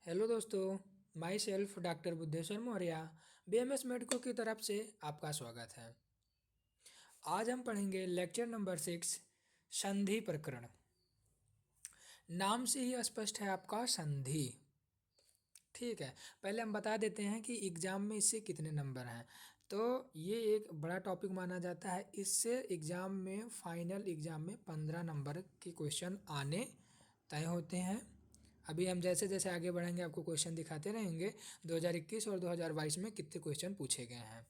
Hello दोस्तों, my self doctor Buddheshwar Maurya BMS medico की तरफ से आपका स्वागत है। आज हम पढ़ेंगे लेक्चर नंबर 6 संधि प्रकरण। नाम से ही स्पष्ट है आपका संधि। ठीक है, पहले हम बता देते हैं कि एग्ज़ाम में इससे कितने नंबर हैं। तो ये एक बड़ा टॉपिक माना जाता है। इससे एग्ज़ाम में फाइनल एग्ज़ाम में 15 नंबर के क्वेश्चन आने तय होते हैं। अभी हम जैसे जैसे आगे बढ़ेंगे आपको क्वेश्चन दिखाते रहेंगे 2021 और 2022 में कितने क्वेश्चन पूछे गए हैं।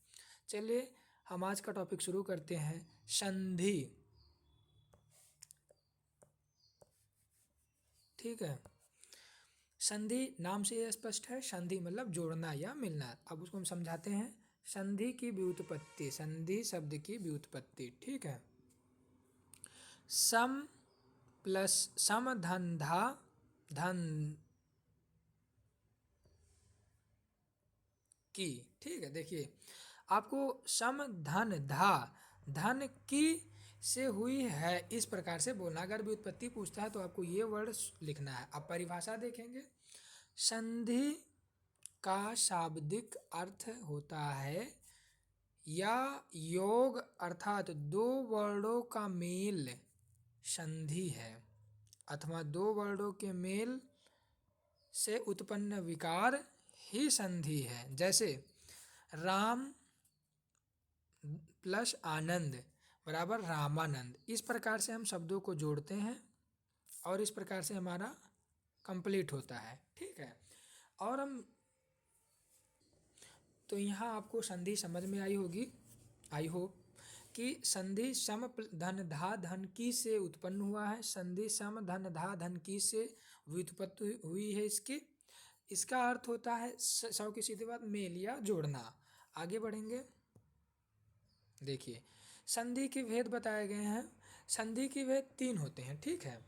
चलिए हम आज का टॉपिक शुरू करते हैं। संधि। ठीक है, संधि नाम से यह स्पष्ट है। संधि मतलब जोड़ना या मिलना। अब उसको हम समझाते हैं। संधि की व्युत्पत्ति, संधि शब्द की व्युत्पत्ति। ठीक है, सम प्लस सम धन धा धन की। ठीक है, देखिए आपको सम धन धा धन की से हुई है इस प्रकार से बोलना। अगर व्युत्पत्ति पूछता है तो आपको ये वर्ड लिखना है। अब परिभाषा देखेंगे। संधि का शाब्दिक अर्थ होता है या योग, अर्थात दो वर्णों का मेल संधि है, अथवा दो वर्णों के मेल से उत्पन्न विकार ही संधि है। जैसे राम प्लस आनंद बराबर रामानंद। इस प्रकार से हम शब्दों को जोड़ते हैं और इस प्रकार से हमारा कंप्लीट होता है। ठीक है, और हम तो यहाँ आपको संधि समझ में आई होगी, आई होप कि संधि सम धन धा धन की से उत्पन्न हुआ है। संधि सम धन धा धन की से व्युत्पत्ति हुई है इसकी। इसका अर्थ होता है सौ की सीधी बात मेल या जोड़ना। आगे बढ़ेंगे। देखिए संधि के भेद बताए गए हैं। संधि के भेद 3 होते हैं। ठीक है,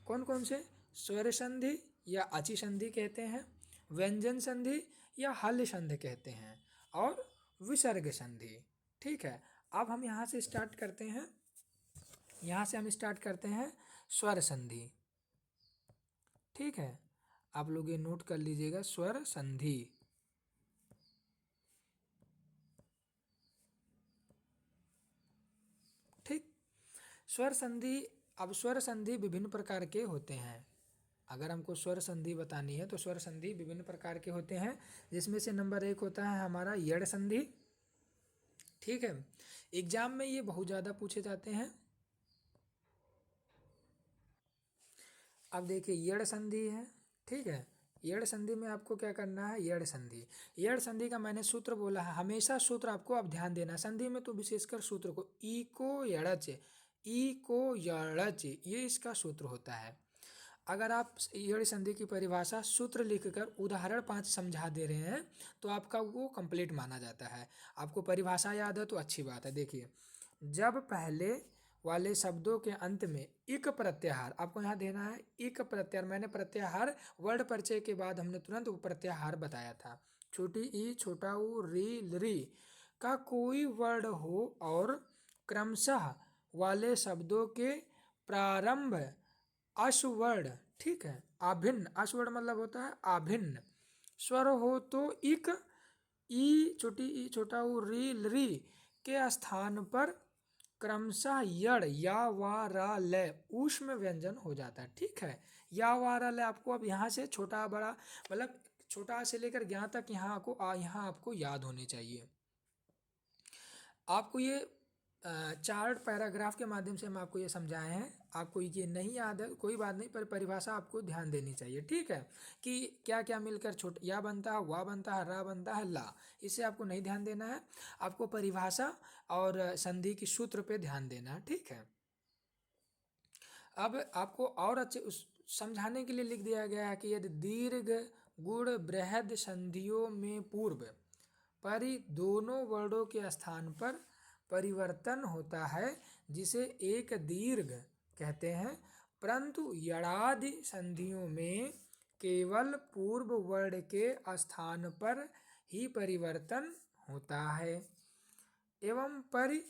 कौन कौन से? स्वर संधि या अचि संधि कहते हैं, व्यंजन संधि या हल्य संधि कहते हैं, और विसर्ग संधि। ठीक है, अब हम यहाँ से स्टार्ट करते हैं। यहाँ से हम स्टार्ट करते हैं स्वर संधि। ठीक है, आप लोग ये नोट कर लीजिएगा, स्वर संधि। ठीक, स्वर संधि। अब स्वर संधि विभिन्न प्रकार के होते हैं। अगर हमको स्वर संधि बतानी है तो स्वर संधि विभिन्न प्रकार के होते हैं, जिसमें से नंबर 1 होता है हमारा यड़ संधि। ठीक है, एग्जाम में ये बहुत ज़्यादा पूछे जाते हैं। अब देखिए यड़ संधि है। ठीक है, यड़ संधि में आपको क्या करना है? यड़ संधि। यड़ संधि का मैंने सूत्र बोला है, हमेशा सूत्र आपको अब ध्यान देना। संधि में तो विशेषकर सूत्र को ई को यड़च, ई को यड़च, ये इसका सूत्र होता है। अगर आप यड़ संधि की परिभाषा सूत्र लिखकर उदाहरण 5 समझा दे रहे हैं तो आपका वो कंप्लीट माना जाता है। आपको परिभाषा याद है तो अच्छी बात है। देखिए, जब पहले वाले शब्दों के अंत में इक प्रत्याहार, आपको यहाँ देना है इक प्रत्याहार। मैंने प्रत्याहार वर्ड परिचय के बाद हमने तुरंत वो प्रत्याहार बताया था। छोटी ई, छोटा ऊ, री, री का कोई वर्ड हो और क्रमशः वाले शब्दों के प्रारंभ अश्वर्ण, ठीक है, आभिन्न, अश्वर्ण मतलब होता है आभिन्न स्वर हो तो इक, ई, छोटी ई, छोटा ऊ, री, री के स्थान पर क्रमशः यड़ या वा रा ल ऊष्म व्यंजन हो जाता है। ठीक है, या वा रा ल आपको अब यहाँ से छोटा बड़ा मतलब छोटा से लेकर ज्ञा तक यहाँ आपको याद होने चाहिए। आपको ये 4 पैराग्राफ के माध्यम से हम आपको ये समझाए हैं। आपको ये नहीं याद है कोई बात नहीं, पर परिभाषा आपको ध्यान देनी चाहिए। ठीक है, कि क्या क्या मिलकर छोट या बनता है, वा बनता है, रा बनता है, ला। इससे आपको नहीं ध्यान देना है, आपको परिभाषा और संधि की सूत्र पे ध्यान देना है। ठीक है, अब आपको और अच्छे उस समझाने के लिए लिख दिया गया है कि यदि दीर्घ गुण बृहद संधियों में पूर्व परि दोनों वर्णों के स्थान पर परिवर्तन होता है जिसे एक दीर्घ कहते हैं, परंतु यणादि संधियों में केवल पूर्व वर्ण के स्थान पर ही परिवर्तन होता है एवं परि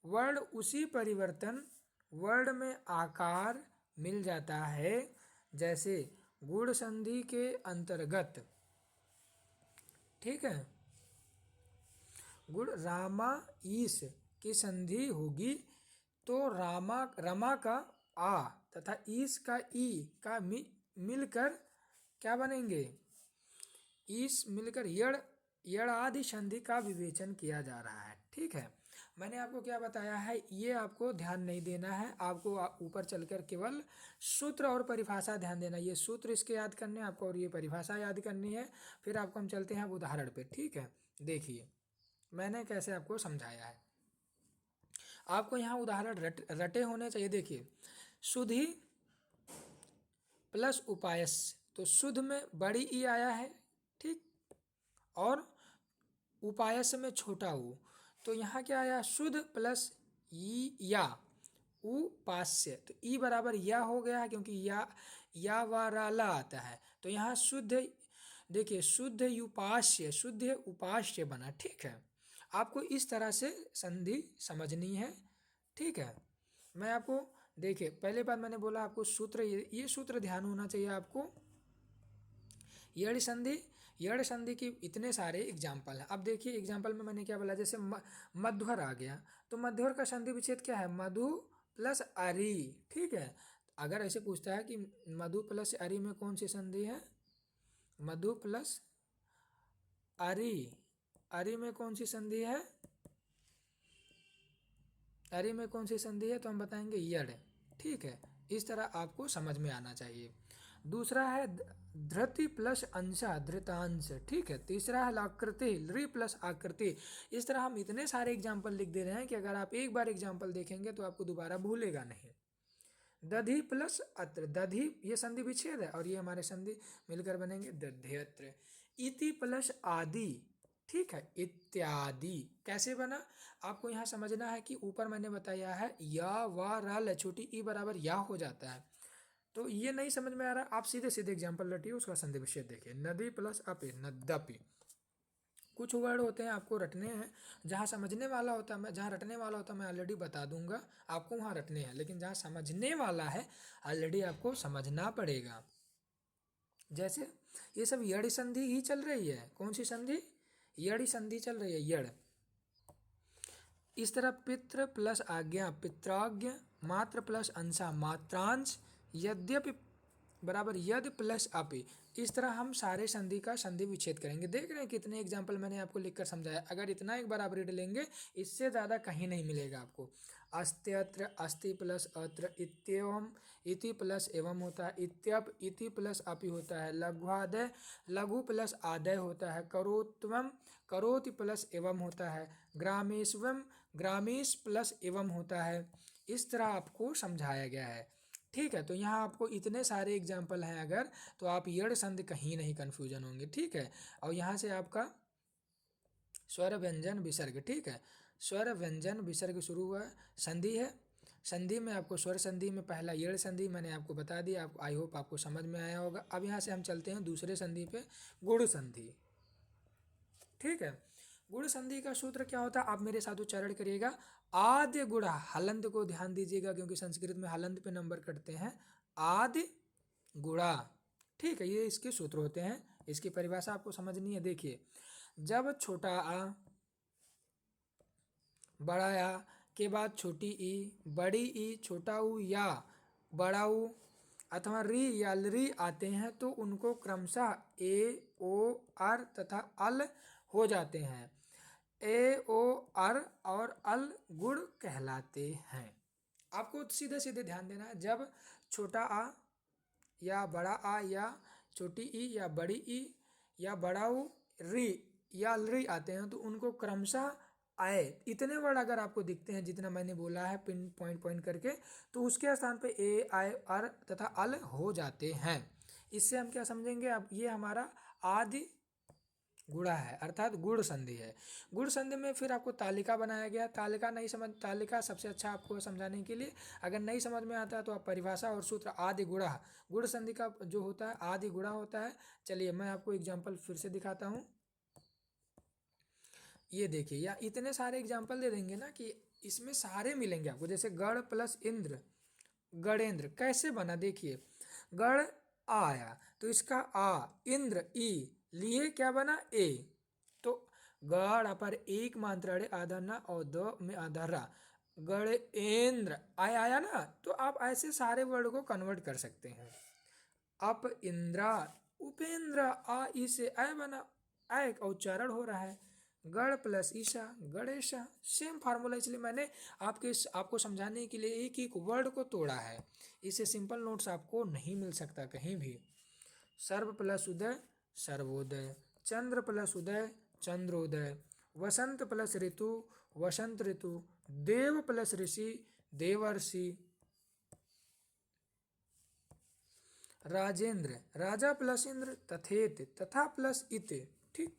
वर्ण उसी परिवर्तन वर्ण में आकार मिल जाता है। जैसे गुण संधि के अंतर्गत, ठीक है, गुण रामा ईस की संधि होगी तो रामा रमा का आ तथा ईस का ई का मिलकर क्या बनेंगे, ईस मिलकर यड़, यड़ आदि संधि का विवेचन किया जा रहा है। ठीक है, मैंने आपको क्या बताया है, ये आपको ध्यान नहीं देना है, आपको ऊपर चलकर केवल सूत्र और परिभाषा ध्यान देना। ये सूत्र इसके याद करने हैं आपको और ये परिभाषा याद करनी है। फिर आपको हम चलते हैं उदाहरण पे। ठीक है, देखिए मैंने कैसे आपको समझाया है। आपको यहाँ उदाहरण रटे होने चाहिए। देखिए सुधि प्लस उपायस, तो शुद्ध में बड़ी ई आया है, ठीक, और उपायस में छोटा ऊ, तो यहाँ क्या आया, शुद्ध प्लस ई या उपास्य, तो ई बराबर या हो गया क्योंकि या वाराला आता है, तो यहाँ शुद्ध, देखिए शुद्ध उपास्य, शुद्ध उपास्य बना। ठीक है, आपको इस तरह से संधि समझनी है। ठीक है, मैं आपको, देखिए पहले बात मैंने बोला आपको सूत्र, ये सूत्र ध्यान होना चाहिए आपको। यड़ संधि, यड़ संधि की इतने सारे एग्जाम्पल हैं। अब देखिए एग्जाम्पल में मैंने क्या बोला, जैसे मध्वर आ गया, तो मध्वर का संधि विच्छेद क्या है, मधु प्लस अरि। ठीक है, अगर ऐसे पूछता है कि मधु प्लस अरि में कौन सी संधि है, मधु प्लस अरि, अरि में कौन सी संधि है, अरि में कौन सी संधि है, तो हम बताएंगे यड़। ठीक है, इस तरह आपको समझ में आना चाहिए। दूसरा है धृति प्लस अंशा, धृतांश। ठीक है, तीसरा है लाकृति, लृ प्लस आकृति। इस तरह हम इतने सारे एग्जाम्पल लिख दे रहे हैं कि अगर आप एक बार एग्जाम्पल देखेंगे तो आपको दोबारा भूलेगा नहीं। दधि प्लस अत्र, दधि ये संधि विच्छेद है और ये हमारे संधि मिलकर बनेंगे दध्यत्र। इति प्लस आदि, ठीक है, इत्यादि कैसे बना, आपको यहाँ समझना है कि ऊपर मैंने बताया है या वा रल छोटी ई बराबर या हो जाता है, तो ये नहीं समझ में आ रहा, आप सीधे सीधे एग्जाम्पल रटिए, उसका संधि विच्छेद देखिए। नदी प्लस अपि, नद्यपि। कुछ वर्ड होते हैं आपको रटने हैं, जहाँ समझने वाला होता है मैं, जहाँ रटने वाला होता है मैं ऑलरेडी बता दूंगा आपको, वहाँ रटने हैं, लेकिन जहाँ समझने वाला है ऑलरेडी आपको समझना पड़ेगा। जैसे ये सब यड़ संधि ही चल रही है, कौन सी संधि, यड़ संधि चल रही है, यड़। इस तरह पितृ प्लस आज्ञा, पित्राज्ञ, मात्र प्लस अंशा, मात्रांश, यद्यपि बराबर यद प्लस अपि। इस तरह हम सारे संधि का संधि विच्छेद करेंगे। देख रहे हैं कितने एग्जाम्पल मैंने आपको लिखकर समझाया, अगर इतना एक बार आप रीड लेंगे इससे ज़्यादा कहीं नहीं मिलेगा आपको। अस्त्यत्र, अस्ति प्लस अत्र, इत्येवम, इति प्लस एवं होता है, इत्यप, इति प्लस अपि होता है, लघ्वादय, लघु प्लस आदय होता है, करोत्वम, करोति प्लस एवं होता है, ग्रामेशवम, ग्रामेश प्लस एवं होता है। इस तरह आपको समझाया गया है। ठीक है, तो यहाँ आपको इतने सारे एग्जाम्पल हैं अगर, तो आप यड़ संधि कहीं नहीं कन्फ्यूजन होंगे। ठीक है, और यहाँ से आपका स्वर व्यंजन विसर्ग, ठीक है, स्वर व्यंजन विसर्ग शुरू हुआ, संधि है, संधि में आपको स्वर संधि में पहला यड़ संधि मैंने आपको बता दिया, आप आई होप आपको समझ में आया होगा। अब यहाँ से हम चलते हैं दूसरे संधि पे, गुण संधि। ठीक है, गुण संधि का सूत्र क्या होता है, आप मेरे साथ उच्चारण करिएगा, आद्य गुणा, हलंत को ध्यान दीजिएगा क्योंकि संस्कृत में हलंत पे नंबर कटते हैं, आद्य गुणा। ठीक है, ये इसके सूत्र होते हैं, इसकी परिभाषा आपको समझनी है। देखिए जब छोटा आ, बड़ा आ के बाद छोटी ई, बड़ी ई, छोटा ऊ या बड़ा ऊ अथवा री या लरी आते हैं तो उनको क्रमशः ए, ओ, अर तथा अल हो जाते हैं। ए, ओ, अर और अल गुण कहलाते हैं। आपको सीधे सीधे ध्यान देना है, जब छोटा आ या बड़ा आ या छोटी ई या बड़ी ई या बड़ा ऊ, री या लरी आते हैं तो उनको क्रमशः आए, इतने वर्ड अगर आपको दिखते हैं जितना मैंने बोला है पिन पॉइंट पॉइंट करके, तो उसके स्थान पे ए, आय, अर तथा अल हो जाते हैं। इससे हम क्या समझेंगे, अब ये हमारा आदि गुणा है, अर्थात गुण संधि है। गुण संधि में फिर आपको तालिका बनाया गया, तालिका नहीं समझ, तालिका सबसे अच्छा आपको समझाने के लिए, अगर नहीं समझ में आता है तो आप परिभाषा और सूत्र आदि गुणा, गुण संधि का जो होता है आदि गुणा होता है। चलिए मैं आपको एग्जाम्पल फिर से दिखाता हूँ, ये देखिए, या इतने सारे एग्जाम्पल दे देंगे ना कि इसमें सारे मिलेंगे आपको। जैसे गढ़ प्लस इंद्र, गणेंद्र कैसे बना, देखिए गढ़ आ आया, तो इसका आ, इंद्र ई, लिए क्या बना ए, तो गड़ अपर एक मात्रा आधा न और द में आधा रा, गणेन्द्र आय आया ना। तो आप ऐसे सारे वर्ड को कन्वर्ट कर सकते हैं। अप इंद्रा, उपेंद्र, आ ई से आय बना, आय का उच्चारण हो रहा है। गढ़ प्लस ईशा, गणेशा, सेम फार्मूला, इसलिए मैंने आपको समझाने के लिए एक एक वर्ड को तोड़ा है। इससे सिंपल नोट्स आपको नहीं मिल सकता कहीं भी। सर्व प्लस उदय, सर्वोदय, चंद्र प्लस उदय, चंद्रोदय, वसंत प्लस ऋतु, वसंत ऋतु, देव प्लस ऋषि, देवर्षि, राजेंद्र, राजा प्लस इंद्र, तथेत, तथा प्लस इत। ठीक,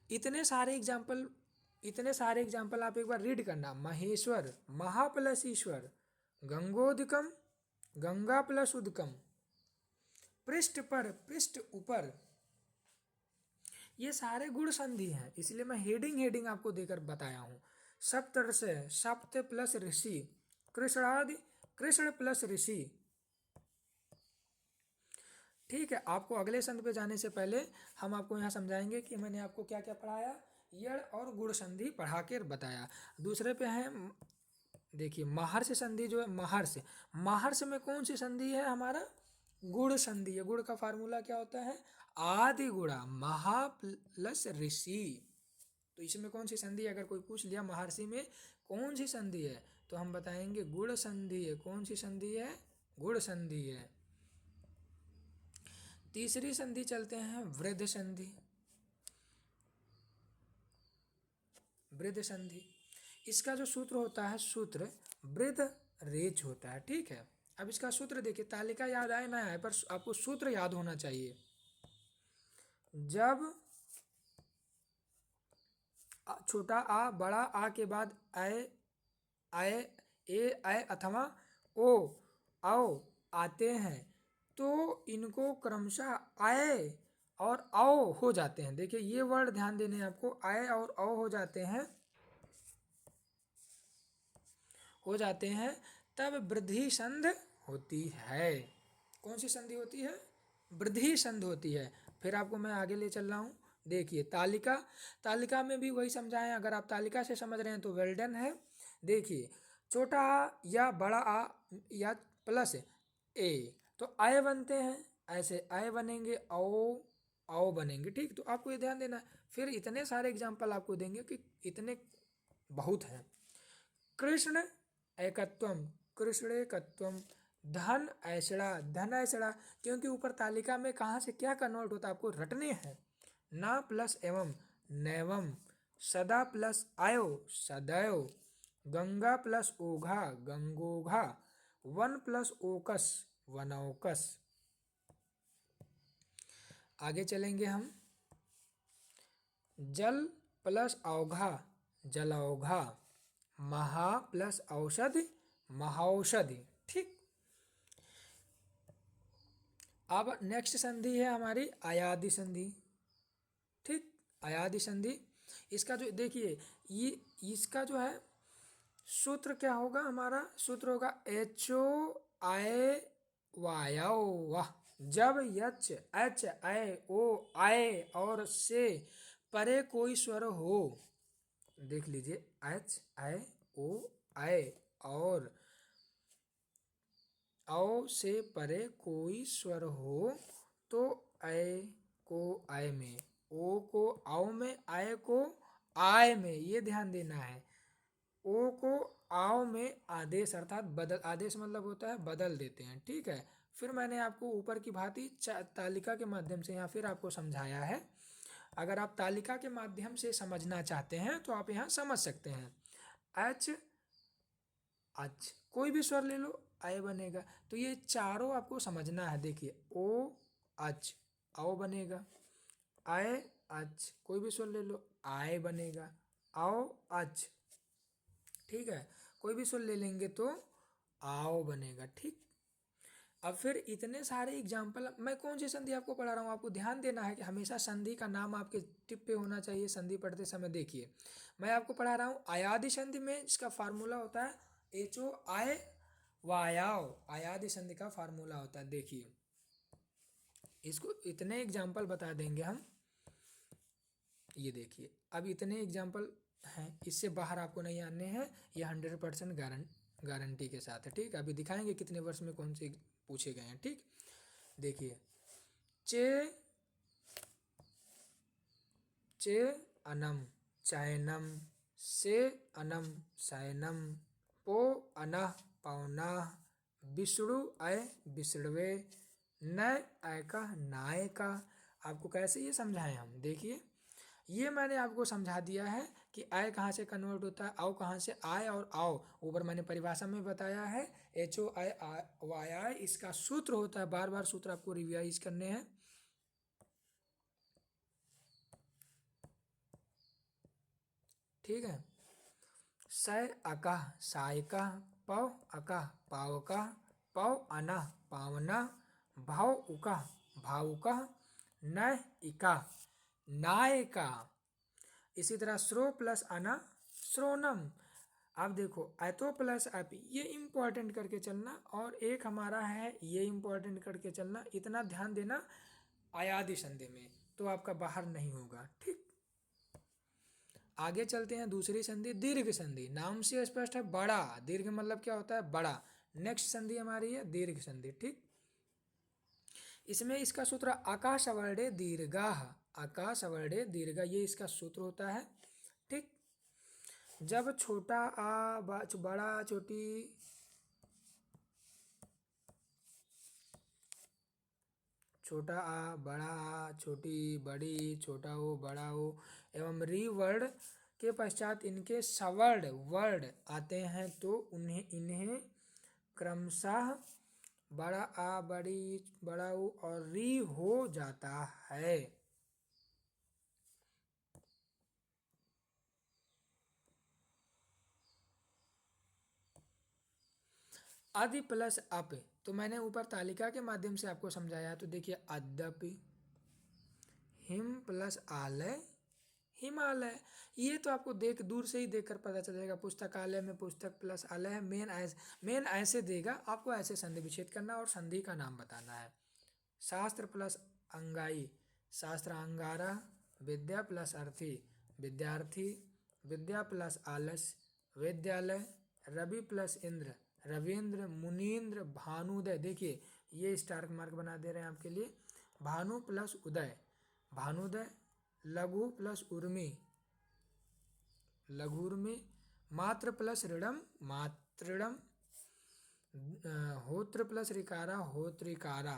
इतने सारे एग्जाम्पल आप एक बार रीड करना। महेश्वर, महा प्लस ईश्वर, गंगोदकम, गंगा प्लस उदकम, पृष्ठ पर, पृष्ठ ऊपर, ये सारे गुण संधि हैं, इसलिए मैं हेडिंग आपको देकर बताया हूँ। सप्तर्षय, सप्त प्लस ऋषि, कृष्णादि, कृष्ण प्लस ऋषि। ठीक है, आपको अगले संधि पे जाने से पहले हम आपको यहाँ समझाएंगे कि मैंने आपको क्या क्या पढ़ाया। यड़ और गुण संधि पढ़ा कर बताया। दूसरे पे है, देखिए महर्ष संधि जो है, महर्ष, महर्ष में कौन सी संधि है हमारा, गुण संधि है। गुण का फार्मूला क्या होता है, आदि गुणा, महा प्लस ऋषि। तो इसमें कौन सी संधि है, अगर कोई पूछ लिया महर्षि में कौन सी संधि है, तो हम बताएंगे गुण संधि है। कौन सी संधि है, गुण संधि है। तीसरी संधि चलते हैं वृद्ध संधि। वृद्ध संधि, इसका जो सूत्र होता है, सूत्र वृद्ध रेच होता है। ठीक है, अब इसका सूत्र देखिए, तालिका याद आए ना आए, पर आपको सूत्र याद होना चाहिए। जब छोटा आ बड़ा आ के बाद आए, आए, ए आए अथवा ओ आओ आते हैं, तो इनको क्रमशः आए और आओ हो जाते हैं। देखिए ये वर्ड ध्यान देने हैं आपको, आए और आओ हो जाते हैं, हो जाते हैं, तब वृद्धि संध होती है। कौन सी संधि होती है, वृद्धि संध होती है। फिर आपको मैं आगे ले चल रहा हूँ। देखिए तालिका, तालिका में भी वही समझाएं, अगर आप तालिका से समझ रहे हैं तो वेल डन है। देखिए छोटा आ या बड़ा आ या प्लस ए, तो आय बनते हैं, ऐसे आय बनेंगे, आओ आओ बनेंगे। ठीक, तो आपको ये ध्यान देना है। फिर इतने सारे एग्जाम्पल आपको देंगे कि इतने बहुत हैं। कृष्ण एकत्वम, कृष्णेकत्वम, धन ऐसड़ा, धन ऐसड़ा, क्योंकि ऊपर तालिका में कहाँ से क्या कन्वर्ट होता है आपको रटने हैं। ना प्लस एवं, नैवम, सदा प्लस आयो, सदैव, गंगा प्लस ओघा, गंगोघा, वन प्लस ओकस, वनौकस। आगे चलेंगे हम। जल प्लस औघा, जलौघा, महा प्लस औषधि, महौषधि। ठीक, अब नेक्स्ट संधि है हमारी आयादि संधि। ठीक, आयादि संधि, इसका जो देखिए, ये इसका जो है सूत्र क्या होगा, हमारा सूत्र होगा एचो आए वायो वाह। जब यच एच आए ओ आए और से परे कोई स्वर हो, देख लीजिए एच आए ओ आए और औ से परे कोई स्वर हो, तो ऐ को आय में, ओ को आओ में, आय को आय में, ये ध्यान देना है। ओ को आओ में आदेश अर्थात बदल, आदेश मतलब होता है बदल देते हैं। ठीक है, फिर मैंने आपको ऊपर की भांति तालिका के माध्यम से यहाँ फिर आपको समझाया है। अगर आप तालिका के माध्यम से समझना चाहते हैं तो आप यहाँ समझ सकते हैं। एच अच, कोई भी स्वर ले लो आय बनेगा, तो ये चारों आपको समझना है। देखिए ओ अच, आओ बनेगा, आय अच, कोई भी स्वर ले लो आय बनेगा, आओ अच। ठीक है, कोई भी स्वर ले लेंगे तो आओ बनेगा। ठीक, अब फिर इतने सारे एग्जाम्पल, मैं कौन सी संधि आपको पढ़ा रहा हूँ, आपको ध्यान देना है कि हमेशा संधि का नाम आपके टिप पे होना चाहिए संधि पढ़ते समय। देखिए मैं आपको पढ़ा रहा हूँ आयादि संधि में, इसका फार्मूला होता है एचो आय वायाव, आयादि संधि का फार्मूला होता है। देखिए इसको इतने एग्जाम्पल बता देंगे हम। ये देखिए, अब इतने एग्जाम्पल हैं, इससे बाहर आपको नहीं आने हैं, ये 100% गारंटी के साथ है। ठीक, अभी दिखाएंगे कितने वर्ष में कौन से पूछे गए हैं। ठीक, देखिए, चे चे अनम चैनम, से अनम शयनम, पो अनः पौनः, विष्णु अय विष्णवे, नय अय का नाय का। आपको कैसे ये समझाएं हम, देखिए ये मैंने आपको समझा दिया है कि आय कहाँ से कन्वर्ट होता है, आओ कहाँ से, आय और आओ ऊपर मैंने परिभाषा में बताया है, HOI इसका सूत्र होता है। बार बार सूत्र आपको रिवाइज करने हैं। ठीक है, सय अकः सायकः, पव अकः पावकः, पव अनः पावनः, भव उकः भावुकः, नय इका नायका। इसी तरह श्रो प्लस अना श्रोनम। अब देखो, ऐतो प्लस अप, ये इंपॉर्टेंट करके चलना, और एक हमारा है ये इंपॉर्टेंट करके चलना। इतना ध्यान देना आयादी संधि में, तो आपका बाहर नहीं होगा। ठीक, आगे चलते हैं। दूसरी संधि दीर्घ संधि, नाम से स्पष्ट है, बड़ा। दीर्घ मतलब क्या होता है, बड़ा। नेक्स्ट संधि हमारी है दीर्घ संधि। ठीक, इसमें इसका सूत्र आकाशवर्णे दीर्घाः, आकाशवर्णे दीर्घ, ये इसका सूत्र होता है। ठीक, जब छोटा आ बड़ा छोटी छोटा आ बड़ा आ छोटी बड़ी छोटा ओ बड़ा ओ एवं री वर्ण के पश्चात इनके सवर्ण वर्ण आते हैं, तो इन्हें क्रमशः बड़ा आ बड़ी बड़ा ओ और री हो जाता है। आदि प्लस अप, तो मैंने ऊपर तालिका के माध्यम से आपको समझाया। तो देखिए, अद्यपि, हिम प्लस आलय हिमालय, ये तो आपको दूर से ही देखकर पता चल जाएगा। पुस्तकालय में पुस्तक प्लस आलय है, मेन ऐसे देगा आपको, ऐसे संधि विच्छेद करना और संधि का नाम बताना है। शास्त्र प्लस अंगाई, शास्त्र अंगारा, विद्या प्लस अर्थी, विद्यार्थी, विद्या प्लस आलस्य, विद्यालय, रवि प्लस इंद्र, रविंद्र, मुनीन्द्र, भानुदय। देखिए, ये स्टार मार्क बना दे रहे हैं आपके लिए। भानु प्लस उदय, भानुदय, लघु प्लस उर्मी, लघुर्मी, मात्र प्लस ऋणम, मातृणम, होत्र प्लस रिकारा, होत्रिकारा।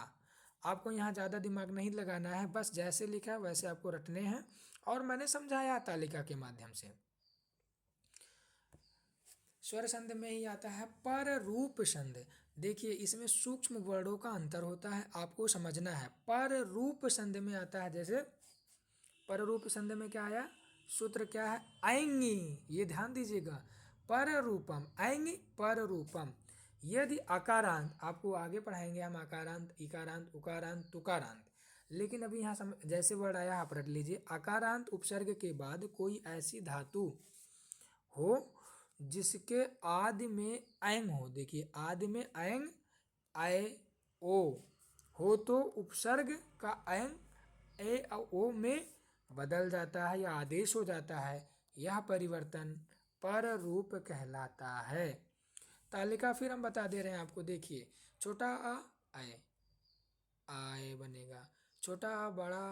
आपको यहाँ ज़्यादा दिमाग नहीं लगाना है, बस जैसे लिखा है वैसे आपको रटने हैं, और मैंने समझाया तालिका के माध्यम से। स्वर संध में ही आता है पर रूप संध। देखिए, इसमें सूक्ष्म वर्णों का अंतर होता है, आपको समझना है। पर रूप संध में आता है, जैसे पर रूप संध में क्या आया, सूत्र क्या है, ऐंगी, ये ध्यान दीजिएगा, पर रूपम ऐंगी पर रूपम। यदि आकारांत, आपको आगे पढ़ाएंगे हम आकारांत, इकारांत, उकारांत, तुकारांत, लेकिन अभी यहाँ जैसे वर्ड आया आप रट लीजिए। आकारांत उपसर्ग के बाद कोई ऐसी धातु हो जिसके आदि में ऐंग हो। देखिए, आदि में ऐंग आय ओ हो, तो उपसर्ग का ऐंग ए ओ में बदल जाता है या आदेश हो जाता है। यह परिवर्तन पर रूप कहलाता है। तालिका फिर हम बता दे रहे हैं आपको। देखिए, छोटा आ आए आए बनेगा, छोटा आ बड़ा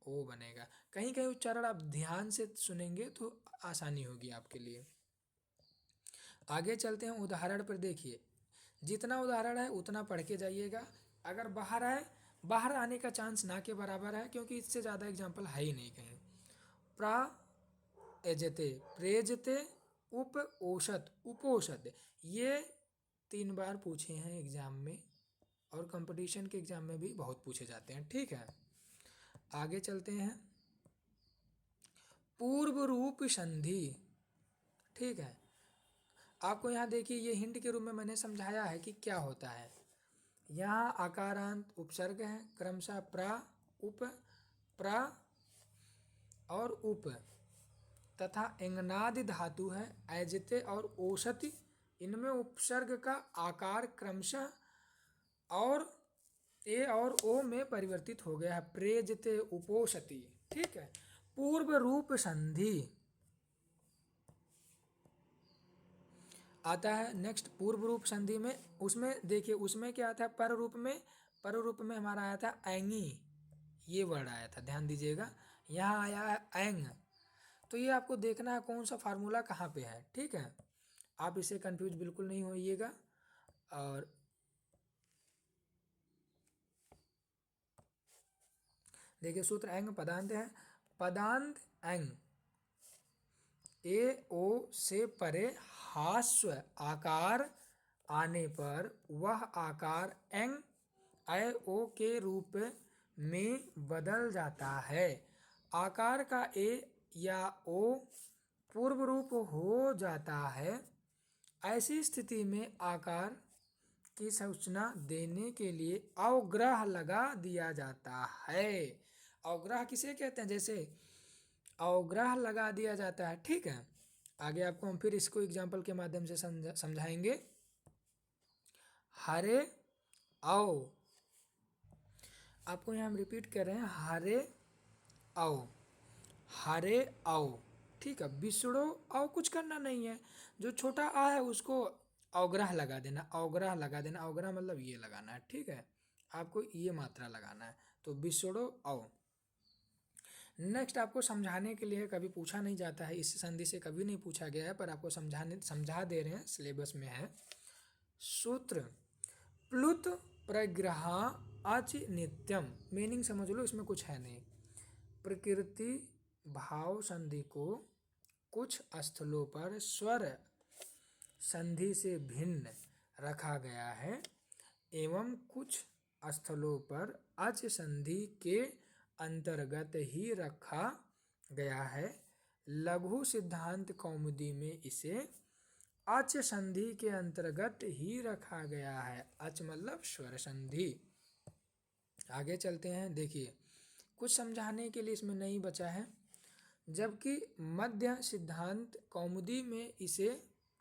ओ बनेगा। कहीं कहीं उच्चारण आप ध्यान से सुनेंगे तो आसानी होगी आपके लिए। आगे चलते हैं उदाहरण पर। देखिए, जितना उदाहरण है उतना पढ़ के जाइएगा। अगर बाहर आए, बाहर आने का चांस ना के बराबर है, क्योंकि इससे ज़्यादा एग्जाम्पल है ही नहीं कहीं। प्रा एजते, प्रेजते, उप औषध, उपोषध, ये 3 बार पूछे हैं एग्जाम में, और कंपटीशन के एग्जाम में भी बहुत पूछे जाते हैं। ठीक है, आगे चलते हैं। पूर्व रूप संधि। ठीक है, आपको यहाँ देखिए, ये हिंट के रूप में मैंने समझाया है कि क्या होता है। यहाँ आकारांत उपसर्ग है, क्रमशः प्रा, उप, प्रा और उप, तथा एंगनादि धातु है ऐजते और औषधि। इनमें उपसर्ग का आकार क्रमशः और ए और ओ में परिवर्तित हो गया है, प्रेजते उपोषति। ठीक है, पूर्व रूप संधि आता है नेक्स्ट। पूर्व रूप संधि में उसमें देखिए उसमें क्या आता है, पर रूप में, पर रूप में हमारा आया था ऐंगी, ये वर्ड आया था, ध्यान दीजिएगा। यहाँ आया है एंग, तो ये आपको देखना है कौन सा फार्मूला कहाँ पे है। ठीक है, आप इसे कंफ्यूज बिल्कुल नहीं होइएगा। और देखिए सूत्र एंग पदांत है, पदांत एंग ए ओ से परे हास्व आकार आने पर वह आकार एंग ए ओ के रूप में बदल जाता है। आकार का ए या ओ पूर्व रूप हो जाता है। ऐसी स्थिति में आकार की सूचना देने के लिए अवग्रह लगा दिया जाता है। अवग्रह किसे कहते हैं, जैसे अवग्रह लगा दिया जाता है। ठीक है, आगे आपको हम फिर इसको एग्जाम्पल के माध्यम से समझाएंगे। हरे आओ, आपको यहाँ हम रिपीट कर रहे हैं, हरे आओ, हरे आओ। ठीक है, बिसड़ो आओ कुछ करना नहीं है, जो छोटा आ है उसको अवग्रह लगा देना, अवग्रह लगा देना, अवग्रह मतलब ये लगाना है। ठीक है, आपको ये मात्रा लगाना है, तो बिसड़ो आओ। नेक्स्ट आपको समझाने के लिए, कभी पूछा नहीं जाता है, इस संधि से कभी नहीं पूछा गया है, पर आपको समझा दे रहे हैं, सिलेबस में है। सूत्र प्लुत प्रग्रह अच नित्यम, मीनिंग समझ लो, इसमें कुछ है नहीं। प्रकृति भाव संधि को कुछ स्थलों पर स्वर संधि से भिन्न रखा गया है एवं कुछ स्थलों पर अच संधि के अंतर्गत ही रखा गया है। लघु सिद्धांत कौमुदी में इसे अच संधि के अंतर्गत ही रखा गया है। अच मतलब स्वर संधि। आगे चलते हैं, देखिए कुछ समझाने के लिए इसमें नहीं बचा है। जबकि मध्य सिद्धांत कौमुदी में इसे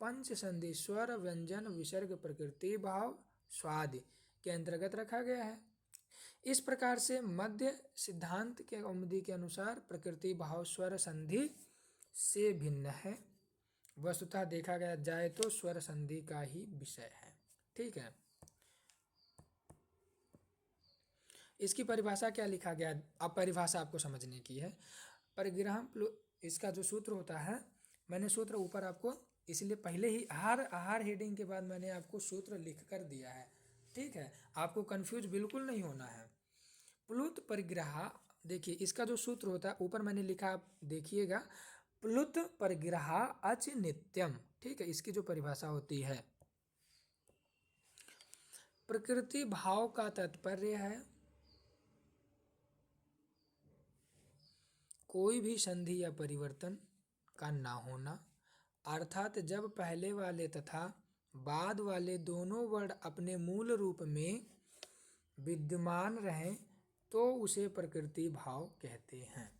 पंच संधि स्वर व्यंजन विसर्ग प्रकृति भाव स्वादि के अंतर्गत रखा गया है। इस प्रकार से मध्य सिद्धांत के कौमुदी के अनुसार प्रकृति भाव स्वर संधि से भिन्न है। वस्तुतः देखा गया जाए तो स्वर संधि का ही विषय है। ठीक है, इसकी परिभाषा क्या लिखा गया, अब परिभाषा आपको समझने की है। परिग्रह इसका जो सूत्र होता है, मैंने सूत्र ऊपर आपको इसलिए पहले ही हर हेडिंग के बाद मैंने आपको सूत्र लिख कर दिया है। ठीक है, आपको कंफ्यूज बिल्कुल नहीं होना है। प्लुत परिग्रह, देखिए इसका जो सूत्र होता है ऊपर मैंने लिखा, आप देखिएगा, प्लुत परिग्रह अच नित्यम। ठीक है, इसकी जो परिभाषा होती है, प्रकृति भाव का तात्पर्य है कोई भी संधि या परिवर्तन का ना होना, अर्थात जब पहले वाले तथा बाद वाले दोनों वर्ड अपने मूल रूप में विद्यमान रहें तो उसे प्रकृति भाव कहते हैं।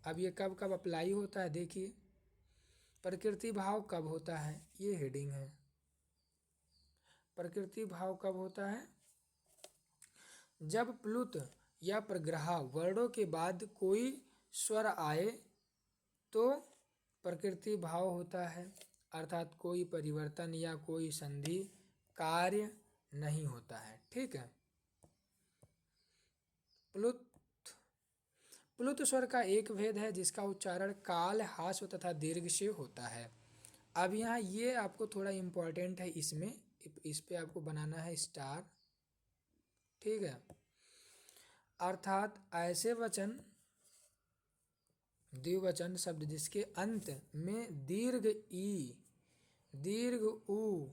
अब ये कब कब अप्लाई होता है, देखिए प्रकृति भाव कब होता है, ये हेडिंग है। प्रकृति भाव कब होता है, जब प्लुत या प्रग्रह वर्णों के बाद कोई स्वर आए तो प्रकृति भाव होता है, अर्थात कोई परिवर्तन या कोई संधि कार्य नहीं होता है। ठीक है, प्लुत प्लुत स्वर का एक भेद है जिसका उच्चारण काल हास्व तथा दीर्घ से होता है। अब यहाँ ये आपको थोड़ा इम्पोर्टेंट है, इसमें इस पे आपको बनाना है स्टार। ठीक है, अर्थात ऐसे वचन द्विवचन शब्द जिसके अंत में दीर्घ ई, दीर्घ उ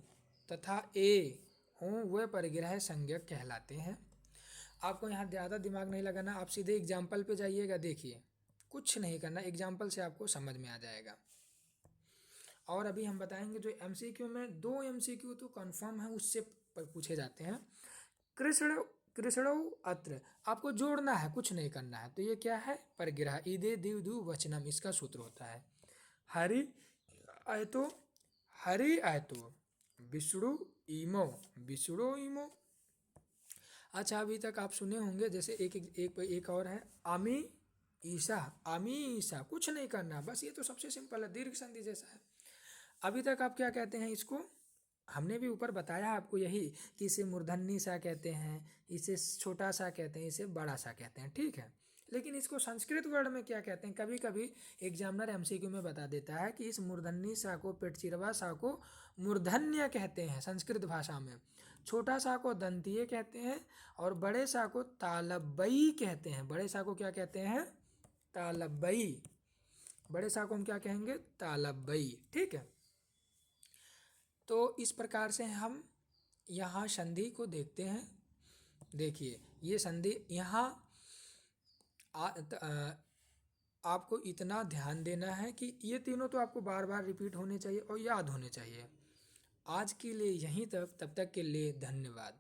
तथा ए हों वे परिग्रह संज्ञक कहलाते हैं। आपको यहाँ ज़्यादा दिमाग नहीं लगाना, आप सीधे एग्जाम्पल पे जाइएगा। देखिए कुछ नहीं करना, एग्जाम्पल से आपको समझ में आ जाएगा। और अभी हम बताएंगे जो एमसीक्यू में 2 एमसीक्यू तो कंफर्म है, उससे पूछे जाते हैं। कृष्ण कृष्णौ अत्र, आपको जोड़ना है, कुछ नहीं करना है। तो ये क्या है, परिग्रह ईदे दिव दु वचनम, इसका सूत्र होता है। हरि आयतो, हरि आयतो, विष्णु ईमो, विष्णु ईमो। अच्छा, अभी तक आप सुने होंगे, जैसे एक और है अमी ईसा। अमी ईसा, कुछ नहीं करना, बस ये तो सबसे सिंपल है, दीर्घ संधि जैसा है। अभी तक आप क्या कहते हैं इसको, हमने भी ऊपर बताया आपको यही कि इसे मूर्धन्य सा कहते हैं, इसे छोटा सा कहते हैं, इसे बड़ा सा कहते हैं, ठीक है। लेकिन इसको संस्कृत वर्ड में क्या कहते हैं, कभी कभी एग्जामिनर एमसीक्यू में बता देता है कि इस मूर्धन्य सा को, पेटचिरवा सा को मूर्धन्य कहते हैं संस्कृत भाषा में, छोटा सा को दंतीय कहते हैं, और बड़े सा को तालबई कहते हैं। बड़े सा को क्या कहते हैं, तालबई। बड़े सा को हम क्या कहेंगे, तालबई, ठीक है। तो इस प्रकार से हम यहाँ संधि को देखते हैं। देखिए ये संधि यहाँ आपको इतना ध्यान देना है कि ये तीनों तो आपको बार बार रिपीट होने चाहिए और याद होने चाहिए। आज के लिए यहीं तक, तब तक के लिए धन्यवाद।